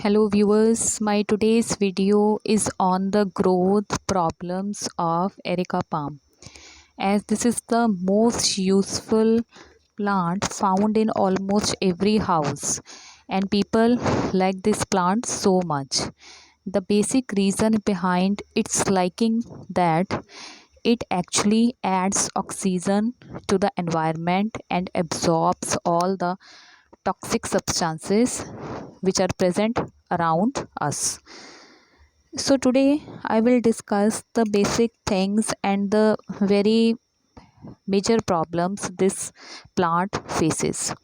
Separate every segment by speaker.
Speaker 1: Hello viewers, my today's video is on the growth problems of Areca palm, as this is the most useful plant found in almost every house and people like this plant so much. The basic reason behind its liking that it actually adds oxygen to the environment and absorbs all the toxic substances which are present around us. So today I will discuss the basic things and the very major problems this plant faces.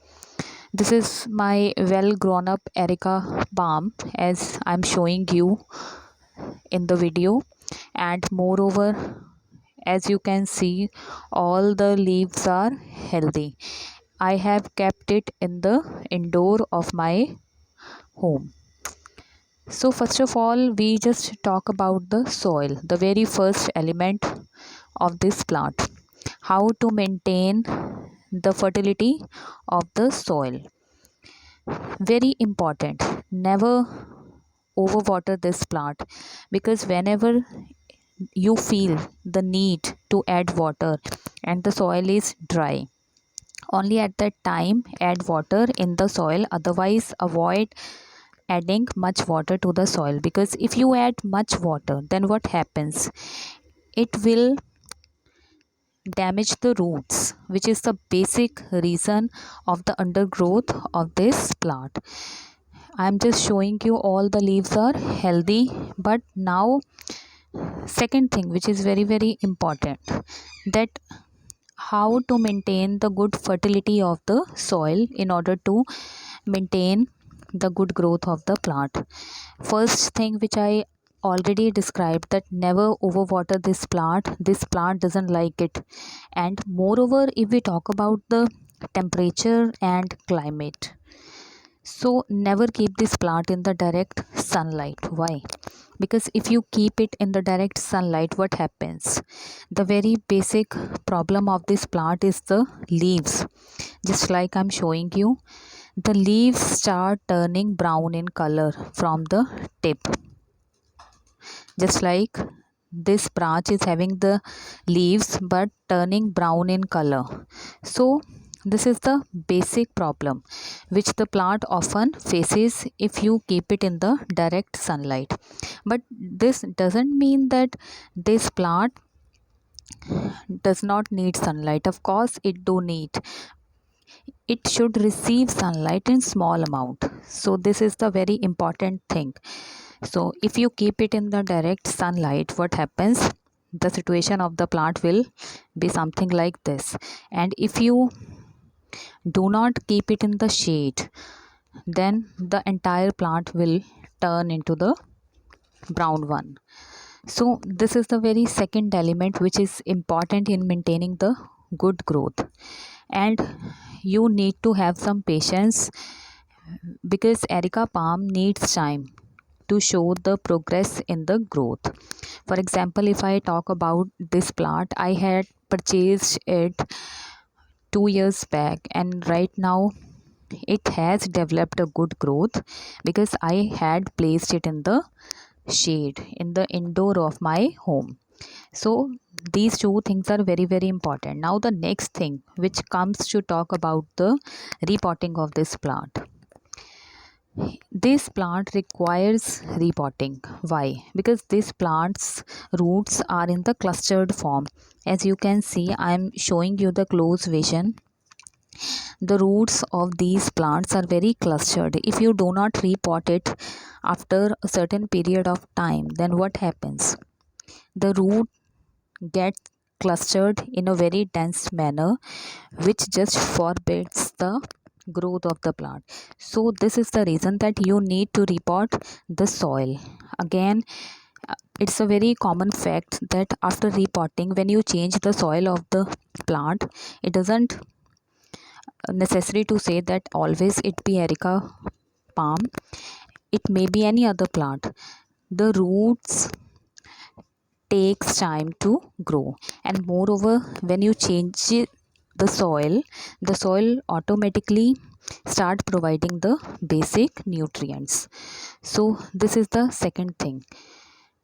Speaker 1: This is my well grown up Areca palm as I'm showing you in the video, and moreover, as you can see, all the leaves are healthy. I have kept it in the indoor of my home. So first of all, we just talk about the soil, the very first element of this plant. How to maintain the fertility of the soil. Very important. Never overwater this plant, because whenever you feel the need to add water and the soil is dry, only at that time add water in the soil. Otherwise, avoid adding much water to the soil, because if you add much water, then what happens, it will damage the roots, which is the basic reason of the undergrowth of this plant. I am just showing you all the leaves are healthy. But now, second thing which is very important, that how to maintain the good fertility of the soil in order to maintain the good growth of the plant. First thing which I already described, that never overwater this plant. This plant doesn't like it. And moreover, if we talk about the temperature and climate, so never keep this plant in the direct sunlight. Why? Because if you keep it in the direct sunlight, what happens, the very basic problem of this plant is the leaves. Just like I'm showing you, the leaves start turning brown in color from the tip. Just like this branch is having the leaves but turning brown in color. So this is the basic problem which the plant often faces if you keep it in the direct sunlight. But this doesn't mean that this plant does not need sunlight. Of course it do need. It should receive sunlight in small amount. So this is the very important thing. So if you keep it in the direct sunlight, what happens, the situation of the plant will be something like this. And if you do not keep it in the shade, then the entire plant will turn into the brown one. So this is the very second element which is important in maintaining the good growth. And you need to have some patience, because Areca palm needs time to show the progress in the growth. For example, if I talk about this plant, I had purchased it 2 years back, and right now it has developed a good growth because I had placed it in the shade in the indoor of my home. So these two things are very important. Now the next thing which comes to talk about the repotting of this plant. This plant requires repotting. Why? Because this plant's roots are in the clustered form. As you can see, I am showing you the close vision. The roots of these plants are very clustered. If you do not repot it after a certain period of time, then what happens? The root gets clustered in a very dense manner, which just forbids the growth of the plant. So this is the reason that you need to repot the soil. Again, it's a very common fact that after repotting, when you change the soil of the plant, it doesn't necessary to say that always it be Areca palm. It may be any other plant. The roots takes time to grow, and moreover, when you change the soil automatically start providing the basic nutrients. So this is the second thing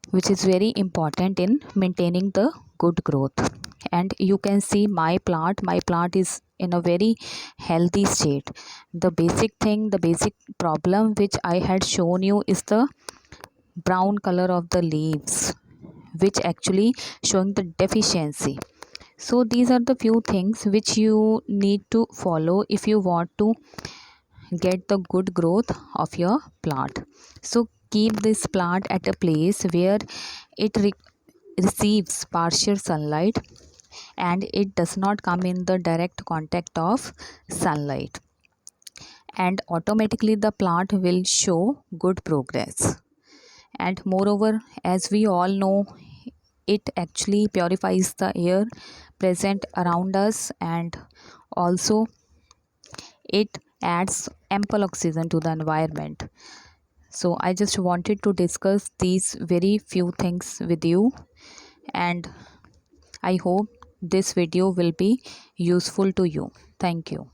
Speaker 1: which is very important in maintaining the good growth. And you can see my plant is in a very healthy state. The basic problem which I had shown you is the brown color of the leaves, which actually showing the deficiency. So these are the few things which you need to follow if you want to get the good growth of your plant. So keep this plant at a place where it receives partial sunlight and it does not come in the direct contact of sunlight, and automatically the plant will show good progress. And moreover, as we all know, it actually purifies the air present around us, and also it adds ample oxygen to the environment. So I just wanted to discuss these very few things with you, and I hope this video will be useful to you. Thank you.